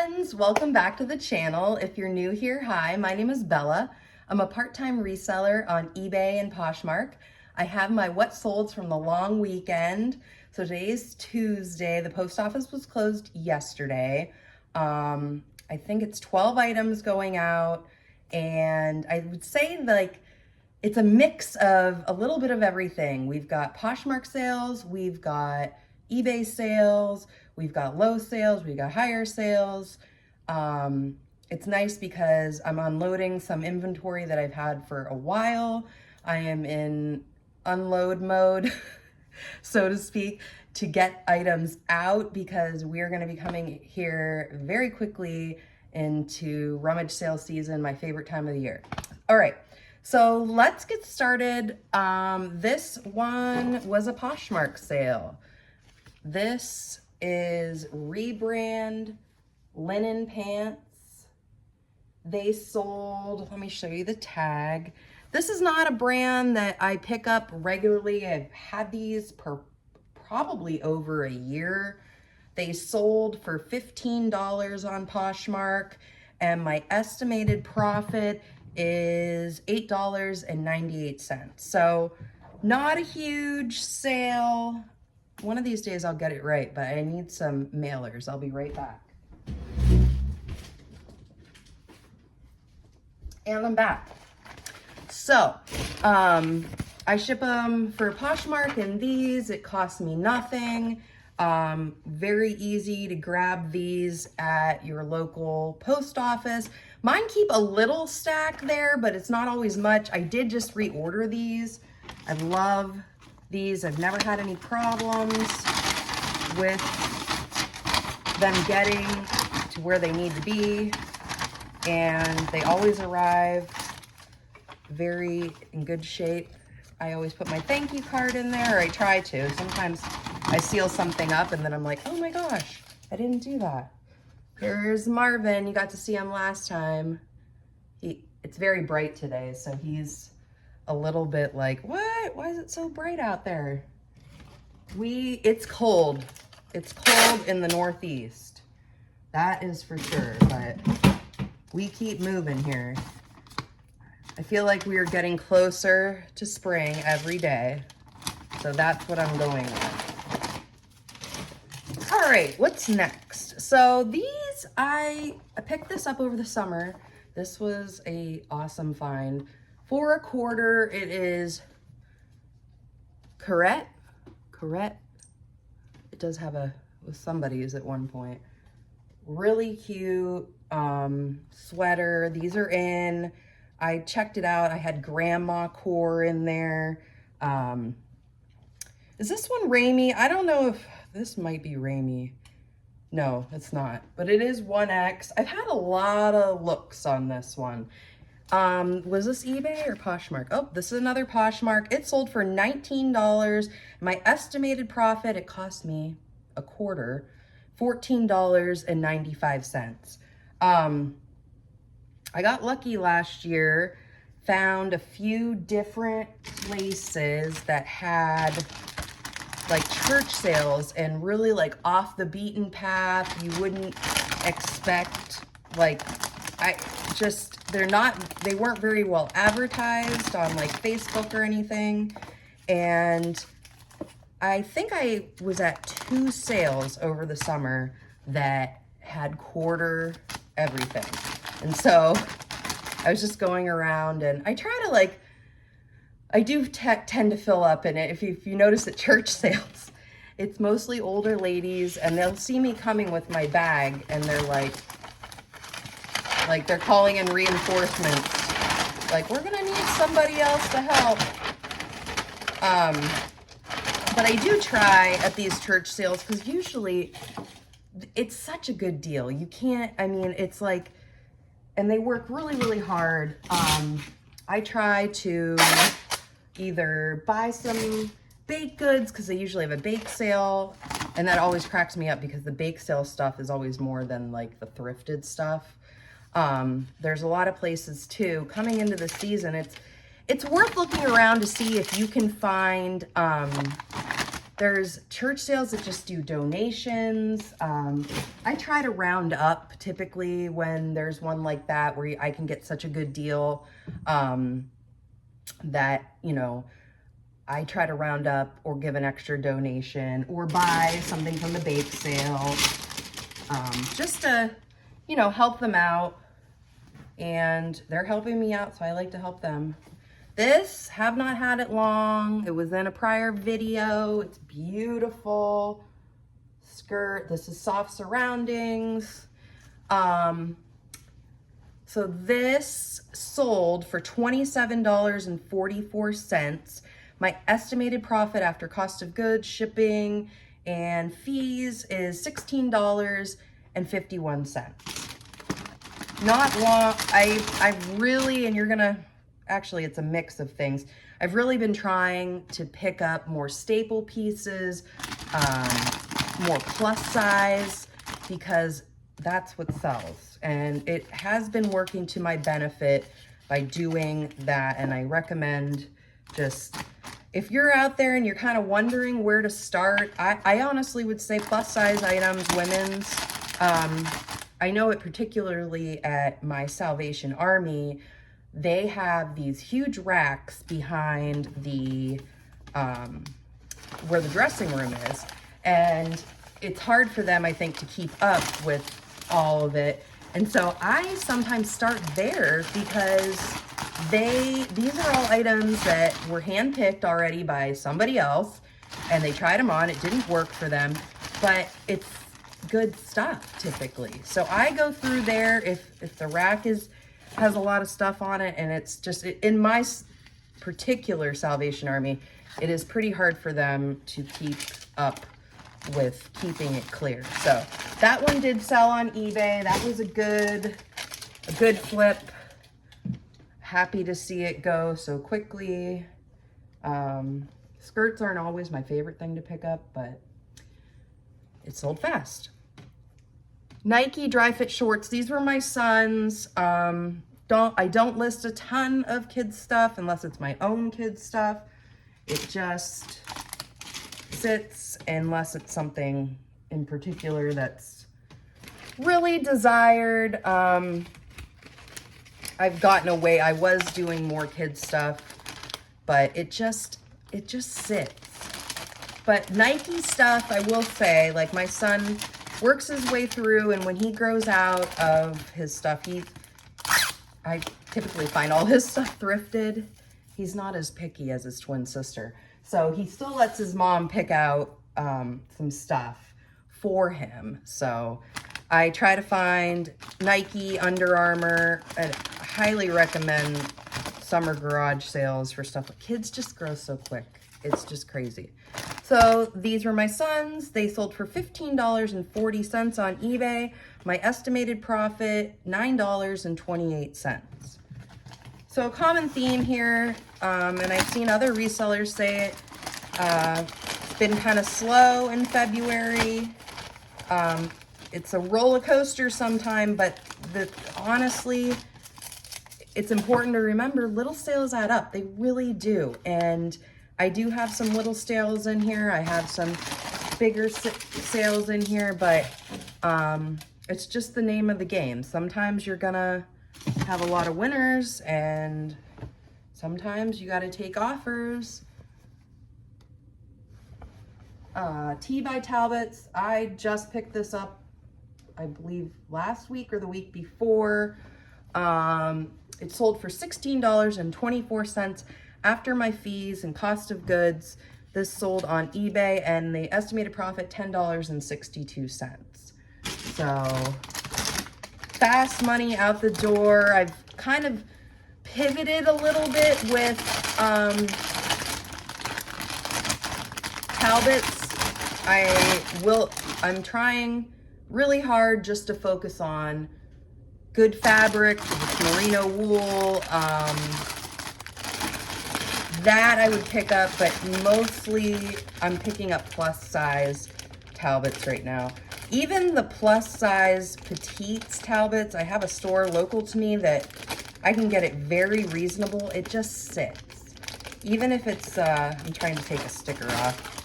friends, welcome back to the channel. If you're new here, hi, my name is Bella. I'm a part-time reseller on eBay and Poshmark. I have my what solds from the long weekend. So today's Tuesday. The post office was closed yesterday. I think it's 12 items going out, and I would say like it's a mix of a little bit of everything. We've got Poshmark sales, we've got eBay sales, we've got low sales, we've got higher sales. It's nice because I'm unloading some inventory that I've had for a while. I am in unload mode, so to speak, to get items out because we're going to be coming here very quickly into rummage sale season, my favorite time of the year. All right, so let's get started. This one was a Poshmark sale. This is Rebrand linen pants. They sold, let me show you the tag. This is not a brand that I pick up regularly. I've had these for probably over a year. They sold for $15 on Poshmark, and my estimated profit is $8.98. So not a huge sale. One of these days I'll get it right, but I need some mailers. I'll be right back. And I'm back. So, I ship them for Poshmark, and these, it costs me nothing. Very easy to grab these at your local post office. Mine keep a little stack there, but it's not always much. I did just reorder these. I love these. I've never had any problems with them getting to where they need to be, and they always arrive very in good shape. I always put my thank you card in there, or I try to. Sometimes I seal something up and then I'm like, oh my gosh, I didn't do that. Here's Marvin. You got to see him last time. It's very bright today, so he's a little bit like, what? Why is it so bright out there? It's cold. It's cold in the Northeast. That is for sure, but we keep moving here. I feel like we are getting closer to spring every day. So that's what I'm going with. All right, what's next? So these, I picked this up over the summer. This was a awesome find. For a quarter, it is Corette. It does have a, with somebody's at one point. Really cute sweater. These are in. I checked it out. I had grandma core in there. Is this one Ramie? I don't know if this might be Ramie. No, it's not, but it is 1X. I've had a lot of looks on this one. Was this eBay or Poshmark? Oh, this is another Poshmark. It sold for $19. My estimated profit, it cost me a quarter, $14.95. I got lucky last year, found a few different places that had like church sales and really like off the beaten path. You wouldn't expect, like, they weren't very well advertised on like Facebook or anything. And I think I was at 2 sales over the summer that had quarter everything. And so I was just going around, and I try to like, I do tend to fill up in it. If you notice at church sales, it's mostly older ladies, and they'll see me coming with my bag, and they're like they're calling in reinforcements. Like, we're gonna need somebody else to help. But I do try at these church sales, because usually it's such a good deal. You can't, I mean, it's like, and they work really, really hard. I try to either buy some baked goods, because they usually have a bake sale, and that always cracks me up because the bake sale stuff is always more than like the thrifted stuff. There's a lot of places too, coming into the season, it's worth looking around to see if you can find There's church sales that just do donations. I try to round up typically when there's one like that where I can get such a good deal that, you know, I try to round up or give an extra donation or buy something from the bake sale, just to, you know, help them out. And they're helping me out, so I like to help them. This, have not had it long. It was in a prior video. It's beautiful skirt. This is soft surroundings. So this sold for $27.44. My estimated profit after cost of goods, shipping, and fees is $16.51. Not long. I've really, and you're gonna, actually it's a mix of things. I've really been trying to pick up more staple pieces, more plus size, because that's what sells. And it has been working to my benefit by doing that. And I recommend just, if you're out there and you're kind of wondering where to start, I honestly would say plus size items, women's. I know it particularly at my Salvation Army, they have these huge racks behind the, where the dressing room is. And it's hard for them, I think, to keep up with all of it. And so I sometimes start there because these are all items that were handpicked already by somebody else, and they tried them on. It didn't work for them, but it's good stuff typically. So I go through there if the rack has a lot of stuff on it, and it's just, in my particular Salvation Army, it is pretty hard for them to keep up with keeping it clear. So that one did sell on eBay. That was a good flip. Happy to see it go so quickly. Skirts aren't always my favorite thing to pick up, but it sold fast. Nike dry fit shorts. These were my son's. I don't list a ton of kids stuff unless it's my own kids stuff. It just sits unless it's something in particular that's really desired. I've gotten away. I was doing more kids stuff, but it just sits. But Nike stuff, I will say, like my son works his way through, and when he grows out of his stuff, I typically find all his stuff thrifted. He's not as picky as his twin sister. So he still lets his mom pick out some stuff for him. So I try to find Nike, Under Armour. I highly recommend summer garage sales for stuff. Kids just grow so quick. It's just crazy. So these were my sons. They sold for $15.40 on eBay. My estimated profit, $9.28. So a common theme here, and I've seen other resellers say it, it's been kind of slow in February. It's a roller coaster sometime, but honestly, it's important to remember little sales add up. They really do. And I do have some little sales in here. I have some bigger sales in here, but it's just the name of the game. Sometimes you're gonna have a lot of winners, and sometimes you gotta take offers. Tea by Talbots. I just picked this up, I believe last week or the week before. It sold for $16.24 after my fees and cost of goods. This sold on eBay, and the estimated profit, $10.62. So fast money out the door. I've kind of pivoted a little bit with Talbots. I'm trying really hard just to focus on good fabric, merino wool, that I would pick up, but mostly I'm picking up plus size Talbots right now. Even the plus size petites Talbots, I have a store local to me that I can get it very reasonable. It just sits. Even if it's, I'm trying to take a sticker off.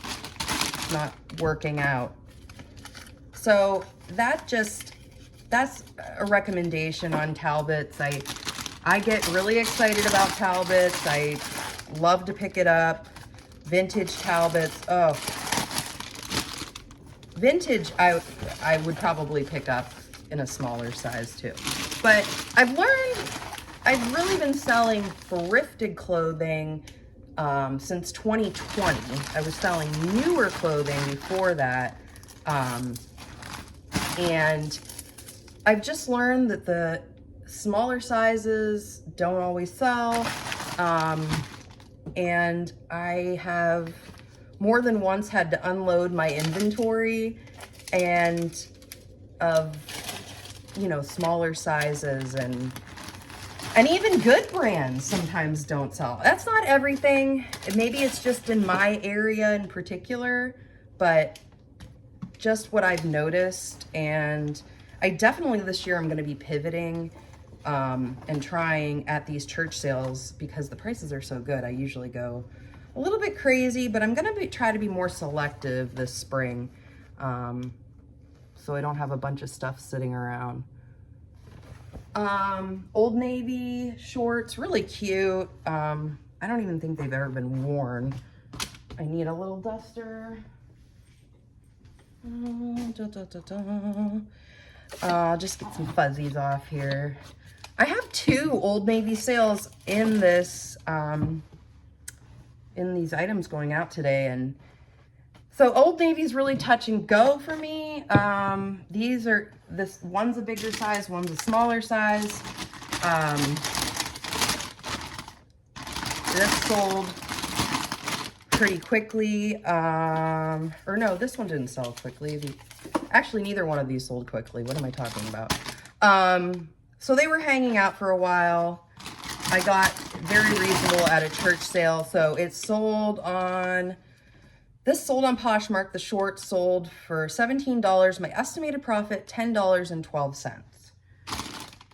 it's not working out. So that's a recommendation on Talbots. I get really excited about Talbots. I love to pick it up. Vintage Talbots. Oh, vintage I would probably pick up in a smaller size too. But I've really been selling thrifted clothing since 2020. I was selling newer clothing before that. And I've just learned that the smaller sizes don't always sell. And I have more than once had to unload my inventory and of, you know, smaller sizes, and even good brands sometimes don't sell. That's not everything. Maybe it's just in my area in particular, but just what I've noticed. And I definitely this year I'm going to be pivoting and trying at these church sales because the prices are so good. I usually go a little bit crazy, but I'm going to try to be more selective this spring, so I don't have a bunch of stuff sitting around. Old Navy shorts, really cute. I don't even think they've ever been worn. I need a little duster. Just get some fuzzies off here. I have 2 Old Navy sales in this, in these items going out today. And so Old Navy's really touch and go for me. This one's a bigger size, one's a smaller size. This sold pretty quickly. Or no, this one didn't sell quickly. Actually, neither one of these sold quickly. What am I talking about? So they were hanging out for a while. I got very reasonable at a church sale. So it sold on, this sold on Poshmark. The short sold for $17. My estimated profit, $10.12.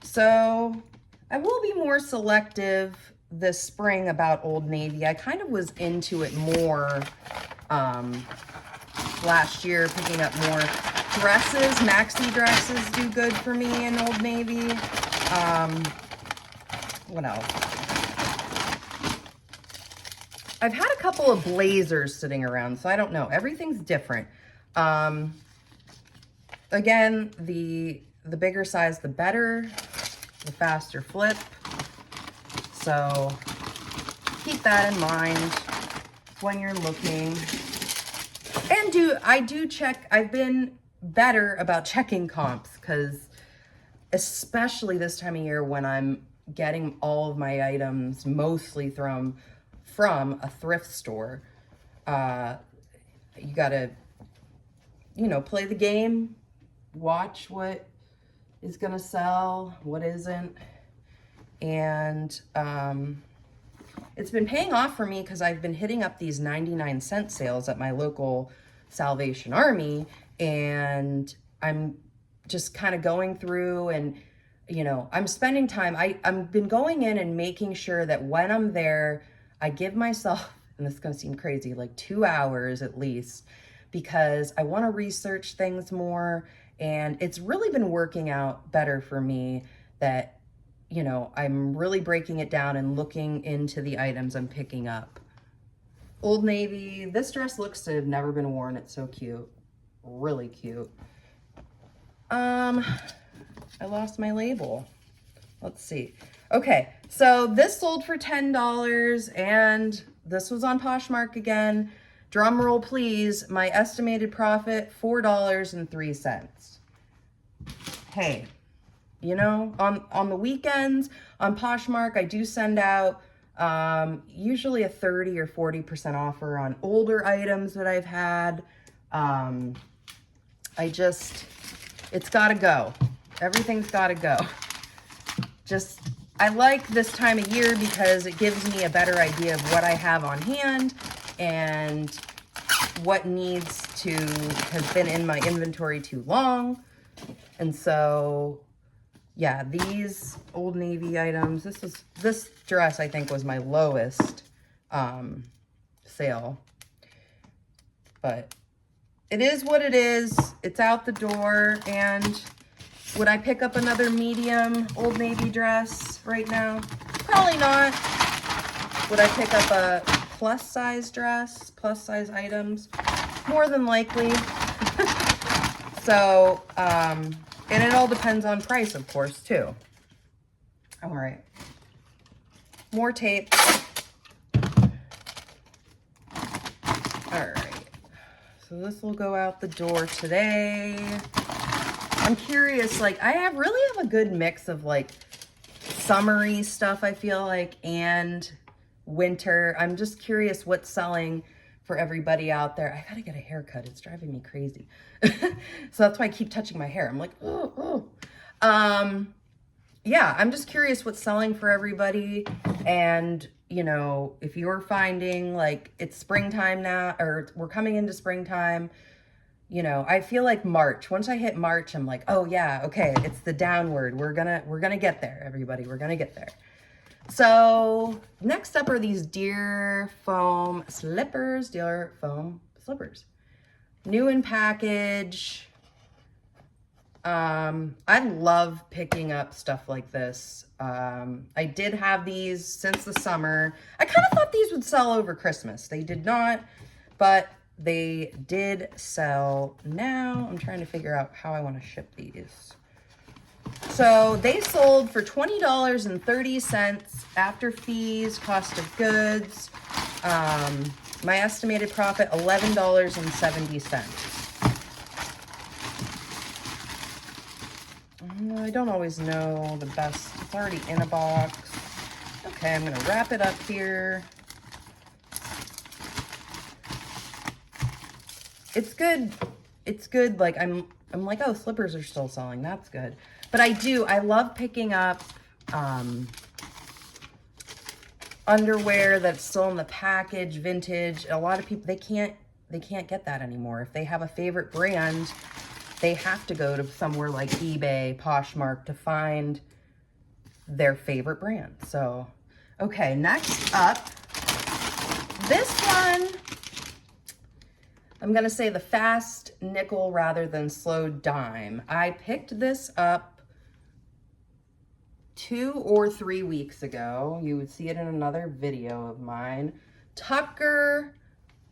So I will be more selective this spring about Old Navy. I kind of was into it more last year, picking up more dresses. Maxi dresses do good for me in Old Navy. What else? I've had a couple of blazers sitting around, so I don't know. Everything's different. Again, the bigger size, the better, the faster flip. So keep that in mind when you're looking. And I do check, I've been better about checking comps, because especially this time of year when I'm getting all of my items mostly from a thrift store, you gotta, you know, play the game, watch what is gonna sell, what isn't. And it's been paying off for me because I've been hitting up these 99-cent sales at my local Salvation Army, and I'm just kind of going through and, you know, I'm spending time. I've been going in and making sure that when I'm there, I give myself, and this is going to seem crazy, like 2 hours at least, because I want to research things more. And it's really been working out better for me that, you know, I'm really breaking it down and looking into the items I'm picking up. Old Navy, this dress looks to have never been worn. It's so cute, really cute. I lost my label. Let's see. Okay, so this sold for $10, and this was on Poshmark again. Drum roll, please. My estimated profit, $4.03. Hey, you know, on the weekends on Poshmark, I do send out usually a 30 or 40% offer on older items that I've had. It's gotta go. Everything's gotta go. I like this time of year because it gives me a better idea of what I have on hand and what has been in my inventory too long. And so, yeah, these Old Navy items, this dress I think was my lowest sale, but it is what it is. It's out the door. And would I pick up another medium Old Navy dress right now? Probably not. Would I pick up a plus size dress, plus size items? More than likely. So, and it all depends on price, of course, too. All right. More tape. All right. So this will go out the door today. I'm curious, like, I really have a good mix of, like, summery stuff, I feel like, and winter. I'm just curious what's selling for everybody out there. I gotta get a haircut. It's driving me crazy. So that's why I keep touching my hair. I'm like, oh. Yeah, I'm just curious what's selling for everybody. And, you know, if you're finding like it's springtime now, or we're coming into springtime, you know, I feel like March. Once I hit March, I'm like, oh yeah, okay, it's the downward. We're gonna get there, everybody. We're gonna get there. So next up are these Deer Foam slippers. Deer Foam slippers. New in package. I love picking up stuff like this. I did have these since the summer. I kind of thought these would sell over Christmas. They did not, but they did sell. Now I'm trying to figure out how I want to ship these. So they sold for $20.30 after fees, cost of goods. My estimated profit, $11.70. I don't always know the best. It's already in a box. Okay, I'm gonna wrap it up here. It's good. It's good. Like I'm like, oh, slippers are still selling. That's good. But I love picking up underwear that's still in the package, vintage. A lot of people, they can't get that anymore. If they have a favorite brand, they have to go to somewhere like eBay, Poshmark to find their favorite brand. So, okay, next up, this one, I'm gonna say the fast nickel rather than slow dime. I picked this up 2 or 3 weeks ago. You would see it in another video of mine. Tucker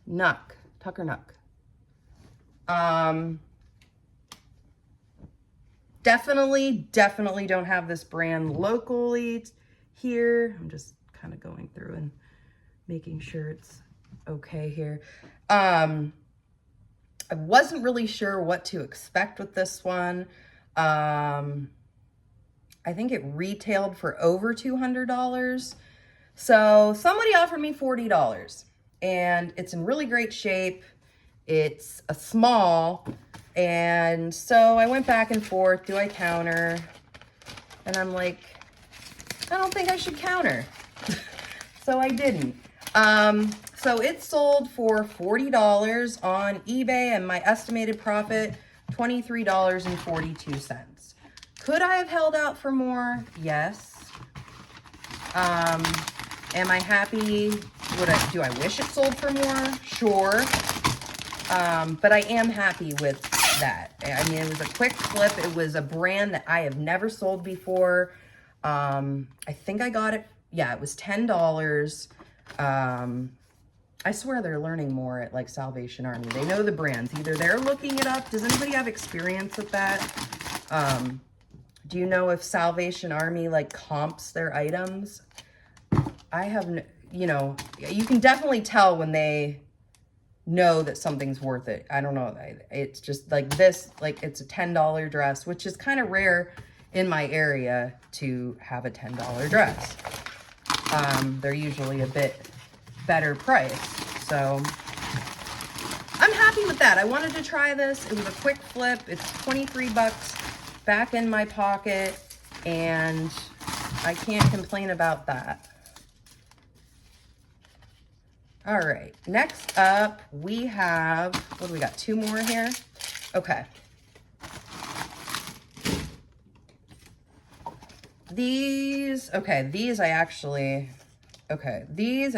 Nuck. Definitely don't have this brand locally here. I'm just kind of going through and making sure it's okay here. I wasn't really sure what to expect with this one. I think it retailed for over $200. So somebody offered me $40 and it's in really great shape. It's a small. And so I went back and forth. Do I counter? And I'm like, I don't think I should counter. So I didn't. So it sold for $40 on eBay and my estimated profit, $23.42. Could I have held out for more? Yes. Am I happy? Do I wish it sold for more? Sure. But I am happy with that. I mean, it was a quick flip. It was a brand that I have never sold before. I think I got it. Yeah, it was $10. I swear they're learning more at like Salvation Army. They know the brands. Either they're looking it up. Does anybody have experience with that? Do you know if Salvation Army like comps their items? I have, you know, you can definitely tell when they know that something's worth it. I don't know. It's just like this, like it's a $10 dress, which is kind of rare in my area to have a $10 dress. They're usually a bit better price. So I'm happy with that. I wanted to try this. It was a quick flip. It's 23 bucks back in my pocket and I can't complain about that. All right, next up we have, what do we got? 2 more here? Okay. These I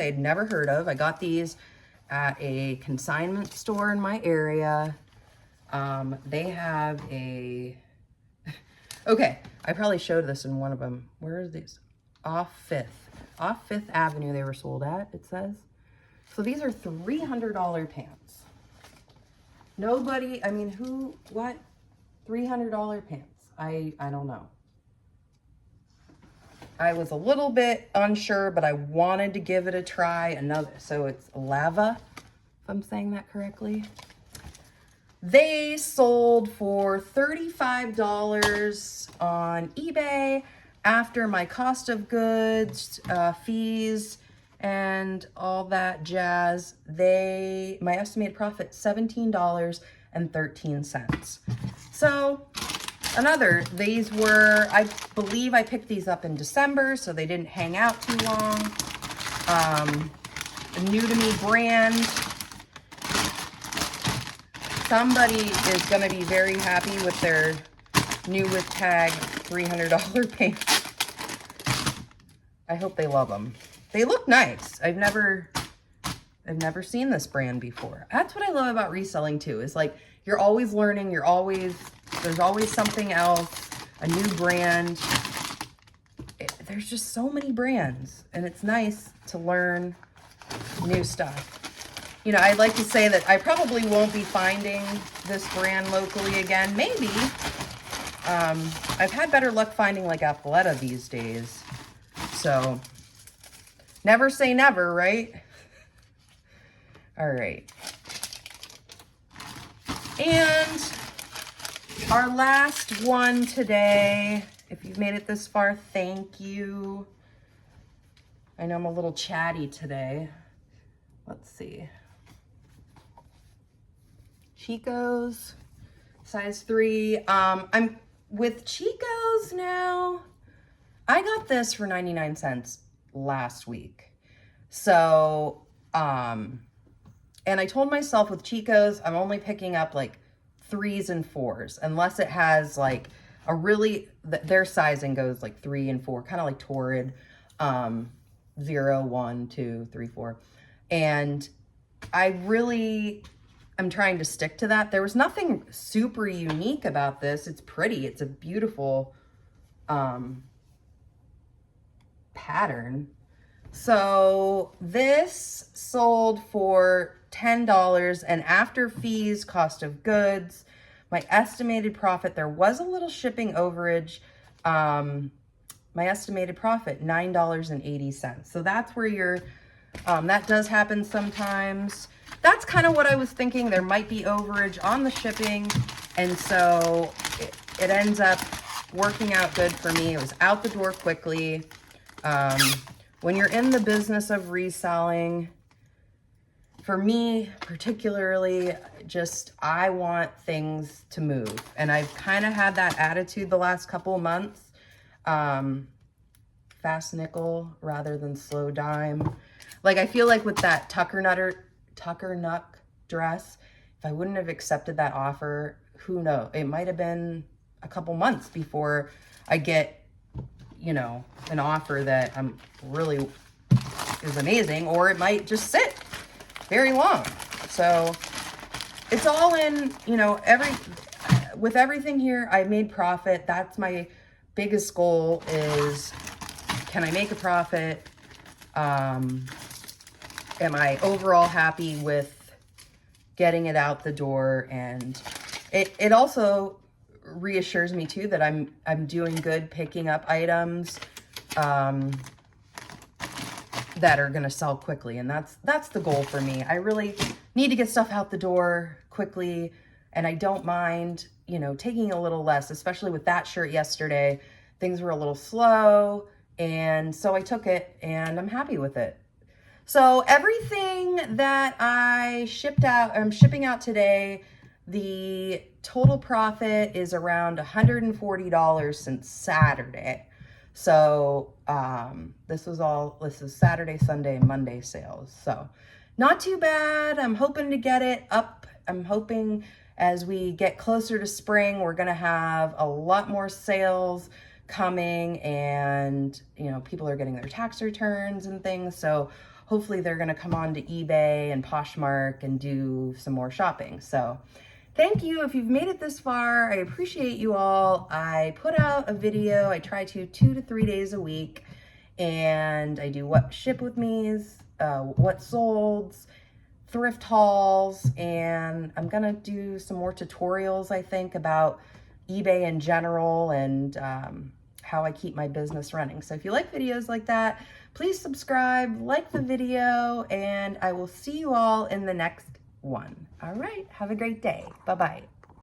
had never heard of. I got these at a consignment store in my area. They have a, okay, I probably showed this in one of them. Where are these? Off Fifth Avenue they were sold at, it says. So these are $300 pants. Nobody, I mean, who, what? $300 pants. I don't know. I was a little bit unsure, but I wanted to give it a try. Another, so it's Lava, if I'm saying that correctly. They sold for $35 on eBay after my cost of goods, fees, and all that jazz. My estimated profit, $17.13. So these were, I believe I picked these up in December, so they didn't hang out too long. A new to me brand. Somebody is going to be very happy with their new with tag $300 pants. I hope they love them. They look nice. I've never seen this brand before. That's what I love about reselling too, is like, you're always learning, there's always something else, a new brand. There's just so many brands, and it's nice to learn new stuff. You know, I'd like to say that I probably won't be finding this brand locally again. Maybe. I've had better luck finding like Athleta these days. So, never say never, right? All right. And our last one today, if you've made it this far, thank you. I know I'm a little chatty today. Let's see. Chico's, size 3. I'm with Chico's now. I got this for 99 cents last week. So, and I told myself with Chico's, I'm only picking up like 3s and 4s, unless it has like a really, their sizing goes like 3 and 4, kind of like Torrid, 0, 1, 2, 3, 4. And I'm trying to stick to that. There was nothing super unique about this. It's pretty. It's a beautiful pattern. So this sold for $10, and after fees, cost of goods, my estimated profit, there was a little shipping overage. My estimated profit, $9.80. So that's where that does happen sometimes. That's kind of what I was thinking. There might be overage on the shipping, and so it ends up working out good for me. It was out the door quickly. When you're in the business of reselling, for me particularly, I want things to move, and I've kind of had that attitude the last couple of months. Fast nickel rather than slow dime. Like, I feel like with that Tucker Nuck dress, if I wouldn't have accepted that offer, who knows? It might have been a couple months before I get, you know, an offer that is amazing, or it might just sit very long. So it's all in, you know, with everything here, I made profit. That's my biggest goal, is, can I make a profit? Am I overall happy with getting it out the door? And it also reassures me too that I'm doing good picking up items that are going to sell quickly, and that's the goal for me. I really need to get stuff out the door quickly, and I don't mind, you know, taking a little less, especially with that shirt yesterday. Things were a little slow, and so I took it, and I'm happy with it. So everything that I'm shipping out today, the total profit is around $140 since Saturday. So this is Saturday, Sunday, Monday sales. So not too bad. I'm hoping to get it up. I'm hoping as we get closer to spring, we're going to have a lot more sales coming, and, you know, people are getting their tax returns and things. So hopefully they're going to come on to eBay and Poshmark and do some more shopping. So Thank you if you've made it this far. I appreciate you all. I put out a video. I try to 2 to 3 days a week, and I do what ship with me's, what solds, thrift hauls, and I'm gonna do some more tutorials, I think, about eBay in general and how I keep my business running. So if you like videos like that, please subscribe, like the video, and I will see you all in the next one. All right, have a great day. Bye-bye.